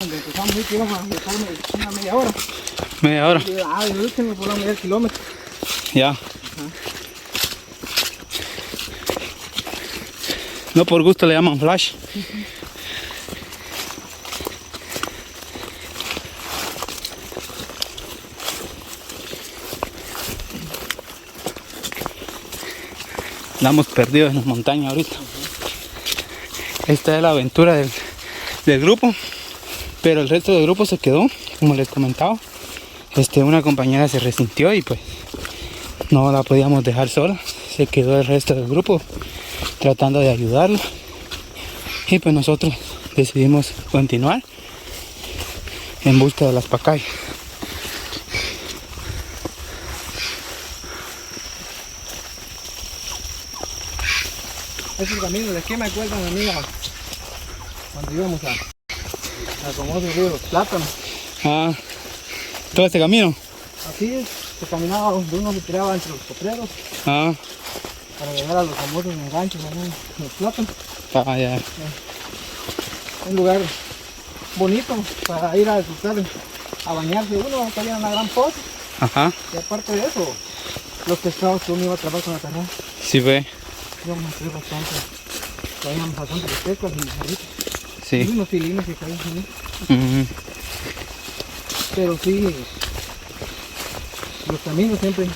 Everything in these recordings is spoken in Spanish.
Cuando empezamos ahí que íbamos a dejarme una media hora. Media hora. Yo último por la media kilómetro. Ya. No por gusto le llaman flash. Andamos perdidos en la montaña ahorita. Esta es la aventura del grupo, pero el resto del grupo se quedó, como les comentaba. Una compañera se resintió y pues no la podíamos dejar sola. Se quedó el resto del grupo tratando de ayudarla. Y pues nosotros decidimos continuar en busca de las pacayas. Esos caminos de aquí me acuerdan a mí cuando íbamos a Comodo de los Plátanos. Ah, todo este camino. Así es, se caminaba donde uno se tiraba entre los potreros Ah, para llegar a los famosos enganches en los plátanos. ah, ya. Un lugar bonito para ir a disfrutar, a bañarse uno, acá había una gran poza. Ajá, Y aparte de eso, los pescados que uno iba a trabajar con la canoa, sí ve. íbamos a hacer bastante, traíamos bastante de pescas y jarritos. Y Sí. unos filinos que caían en él. Ujú. Pero sí, los caminos siempre,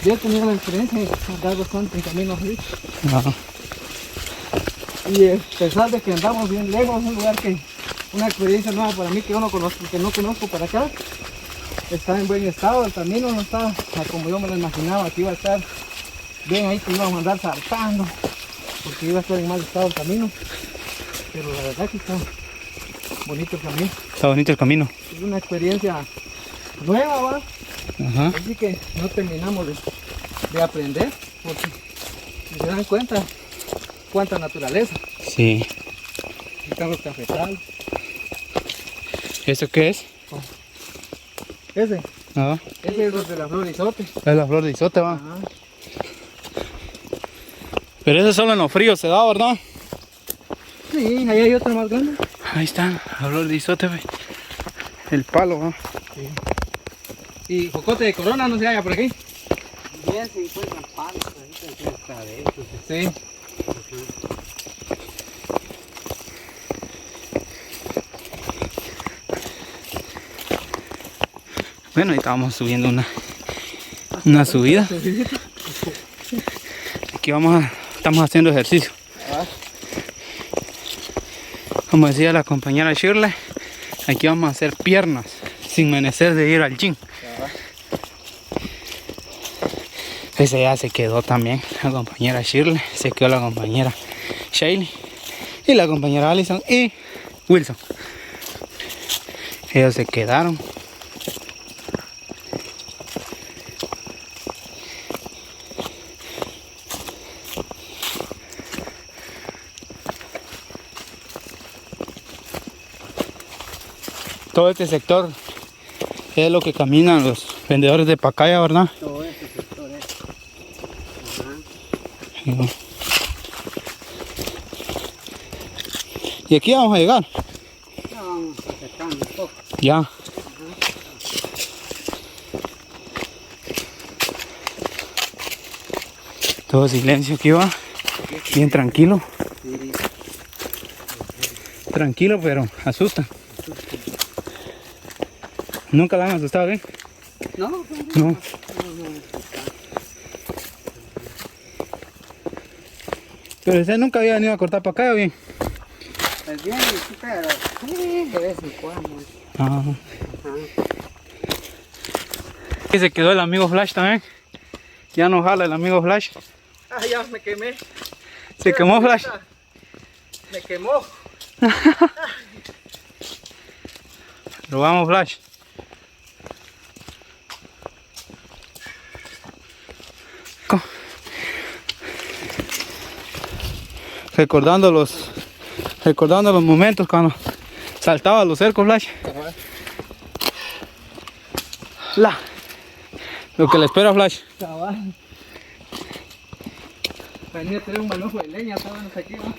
yo he tenido la experiencia de andar bastante en caminos así. Ajá. Y a pesar de que andamos bien lejos, un lugar que, una experiencia nueva para mí que yo no conozco, que no conozco para acá, está en buen estado, el camino no está como yo me lo imaginaba, que iba a estar bien ahí, que íbamos a andar saltando, porque iba a estar en mal estado el camino, pero la verdad que está bonito el camino, Está bonito el camino. es una experiencia nueva, ¿va? Ajá. Así que no terminamos de aprender, porque si se dan cuenta, cuánta naturaleza, Sí. están los cafetales. ¿Eso qué es? Ese Ah, es el de la flor de isote. es la flor de isote, va. Ajá. Pero eso solo en los fríos se da, ¿verdad? Sí, ahí hay otra más grande. Ahí está, la flor de isote, ve. El palo, va. Sí. Y jocote de corona no se halla por aquí. Bien, se encuentran palos, ahí se encuentran adentro. Sí. Bueno, ahí estábamos subiendo una subida. Aquí estamos haciendo ejercicio. Ah, Como decía la compañera Shirley, aquí vamos a hacer piernas sin menester de ir al gym. Ese ya se quedó también, la compañera Shirley, se quedó la compañera Shailey y la compañera Allison y Wilson. Ellos se quedaron. Todo este sector es lo que caminan los vendedores de pacaya, ¿verdad? Todo este sector es. Ajá. Sí. Y aquí vamos a llegar. Ya vamos acercando un poco. Ya. Todo silencio aquí va. Bien tranquilo. Sí. Tranquilo, pero asusta. Nunca la han asustado, ¿eh? No, No. Pero usted nunca había venido a cortar pacaya, ¿o bien? pues bien, sí, pero sí, de vez en cuando. Ah. Ajá. Aquí se quedó el amigo Flash también. Ya no jala el amigo Flash. ah, ya me quemé. Se quemó Flash. Me quemó. Lo vamos Flash. Recordando los momentos cuando saltaba los cercos Flash. Lo que le espera Flash. Cabal. Venía a traer un manojo de leña, estábamos aquí, ¿no?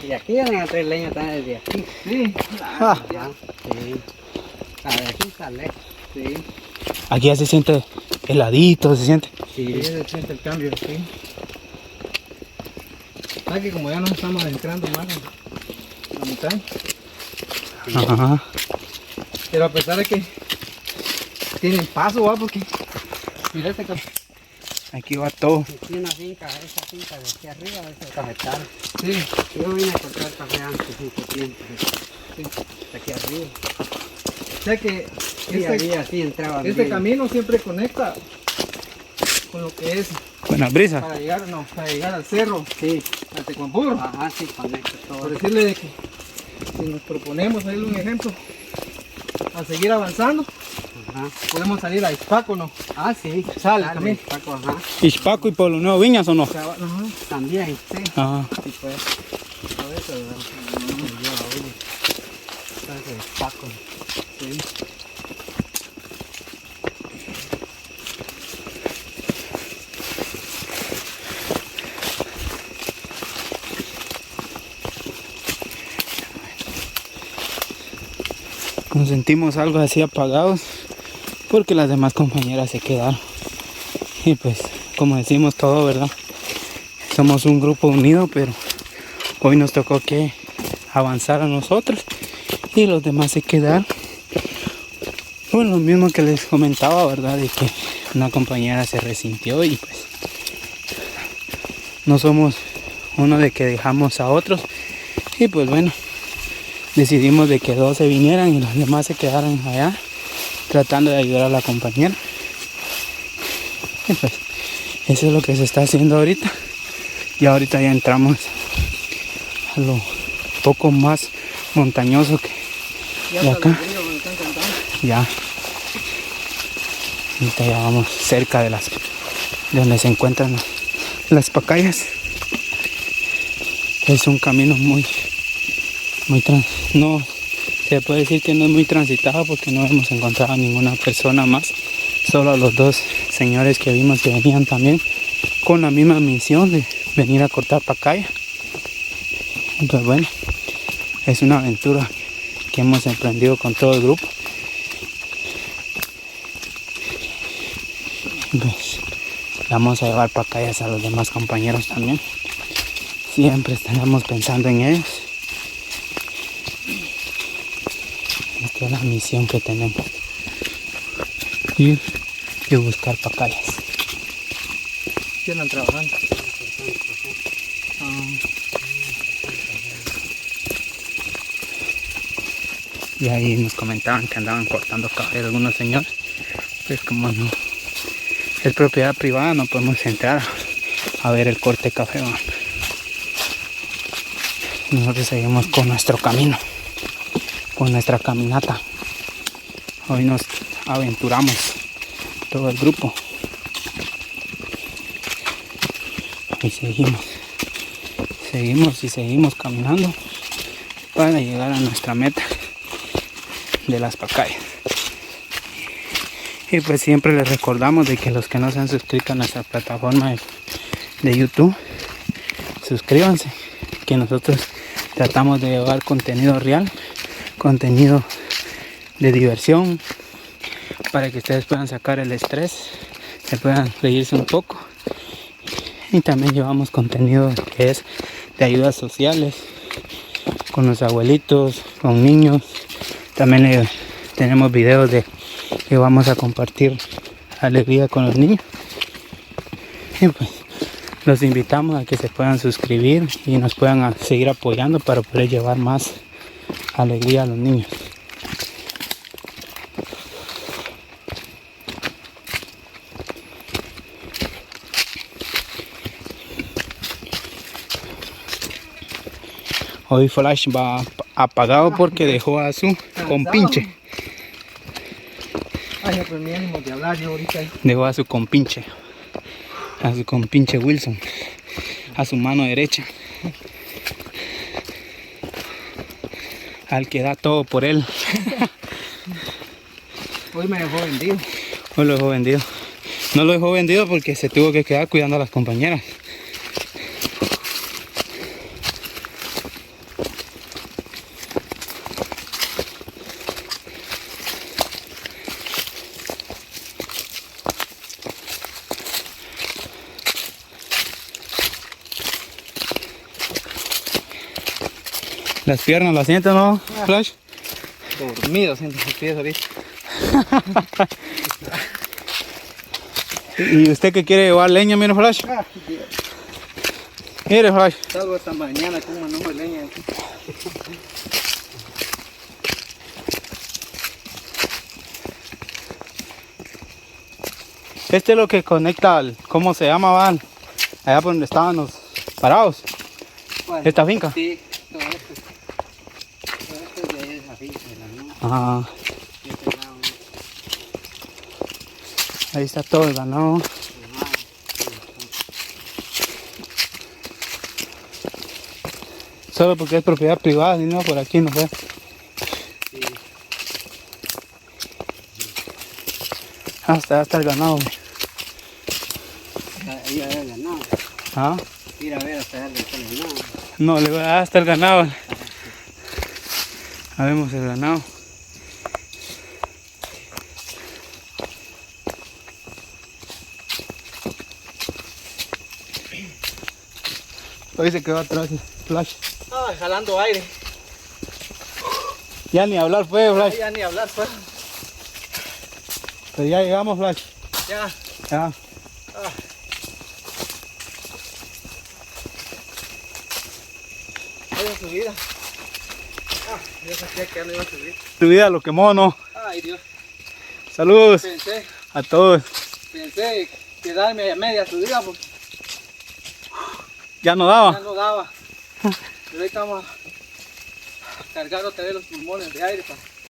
Y aquí vienen a traer leña también desde aquí. Sí. Ajá, sí. A ver, aquí está lejos. Sí. Aquí ya se siente heladito, se siente. Sí, se siente el cambio, sí. ¿Sabes que como ya nos estamos adentrando más en la montaña? Ajá. Pero a pesar de que tienen paso, ¿va? Porque mira este campo. Aquí va todo. Aquí una finca, esa finca de aquí arriba, ese cafetal. Sí. Yo vine a cortar café antes, mucho tiempo. Sí, de aquí arriba. O sea que Sí, había así entraba. este camino siempre conecta con lo que es Buena brisa. para llegar al cerro, Sí, al Tecuampuro. ajá, sí, conecta todo. Por decirle de que si nos proponemos darle un ejemplo a seguir avanzando, Ajá. podemos salir a Izpaco, ¿no? Ah, sí. Sale también. Paco, ajá. Ishpaco y Pueblo Nuevo Viñas, ¿o no? Ajá. También, sí. Ah, Sí, pues. A veces, no me lleva uno. Entonces, Paco. Sí. nos sentimos algo así apagados porque las demás compañeras se quedaron. Y pues, como decimos todo, ¿verdad? Somos un grupo unido, pero hoy nos tocó que avanzar a nosotros y los demás se quedaron. Bueno, lo mismo que les comentaba, ¿verdad? De que una compañera se resintió y pues no somos uno de que dejamos a otros. Y pues bueno, decidimos de que dos se vinieran y los demás se quedaran allá tratando de ayudar a la compañera. Y pues eso es lo que se está haciendo ahorita. Y ahorita ya entramos a lo poco más montañoso que de acá. Ya. Ahorita ya vamos cerca de donde se encuentran las pacayas. Es un camino no se puede decir que no es muy transitado porque no hemos encontrado ninguna persona más, solo a los dos señores que vimos que venían también con la misma misión de venir a cortar pacaya. Y pues bueno, es una aventura que hemos emprendido con todo el grupo. Y pues vamos a llevar pacayas a los demás compañeros también. Siempre estaremos pensando en ellos. Esta es la misión que tenemos. Ir y buscar pacayas. ¿Qué andan trabajando? Y ahí nos comentaban que andaban cortando café de algunos señores. Pues como no es propiedad privada, no podemos entrar a ver el corte de café. ¿No? Nosotros seguimos con nuestro camino, con nuestra caminata. Hoy nos aventuramos todo el grupo y seguimos caminando para llegar a nuestra meta de las pacayas. Y pues siempre les recordamos de que los que no se han suscrito a nuestra plataforma de YouTube, suscríbanse, que nosotros tratamos de llevar contenido real, contenido de diversión, para que ustedes puedan sacar el estrés, se puedan reírse un poco. Y también llevamos contenido que es de ayudas sociales, con los abuelitos, con niños. También tenemos videos de que vamos a compartir alegría con los niños. Y pues los invitamos a que se puedan suscribir y nos puedan seguir apoyando para poder llevar más alegría a los niños. Hoy Flash va apagado porque dejó a su compinche. Ay, pues mi ánimo de hablar yo ahorita ahí. Dejó a su compinche Wilson, a su mano derecha, al que da todo por él. Hoy me dejó vendido. Hoy lo dejó vendido. No lo dejó vendido porque se tuvo que quedar cuidando a las compañeras. Las piernas las sientes, ¿no, Flash? Dormido, siento los pies ahorita. ¿Y usted que quiere llevar leña, mire, Flash? Mire, Flash. Salgo esta mañana con un manojo de leña. Este es lo que conecta al, ¿cómo se llama, Van? Allá por donde estaban los parados. Bueno, ¿Esta finca? sí, todo esto es de esa finca, de la nueva. Ah, Y este lado, ahí está todo el ganado. Solo porque es propiedad privada, y no, por aquí no fue. sí. Hasta el ganado. Ahí a ver el ganado. Ah, Ir a ver hasta allá el ganado. no, le voy a dar hasta el ganado. A vemos el ganado. Hoy se quedó atrás el Flash. Ah, jalando aire. Ya ni hablar fue, Flash. Ya ni hablar, pues. Pero ya llegamos, Flash. Ya. Ya. Esa subida. Yo sabía que ya no iba a subir. Tu vida lo quemó, ¿no? Ay, Dios. Saludos Pensé a todos. quedarme a media subida porque Ya no ya daba. no daba. Pero ahorita vamos a cargar otra vez los pulmones de aire para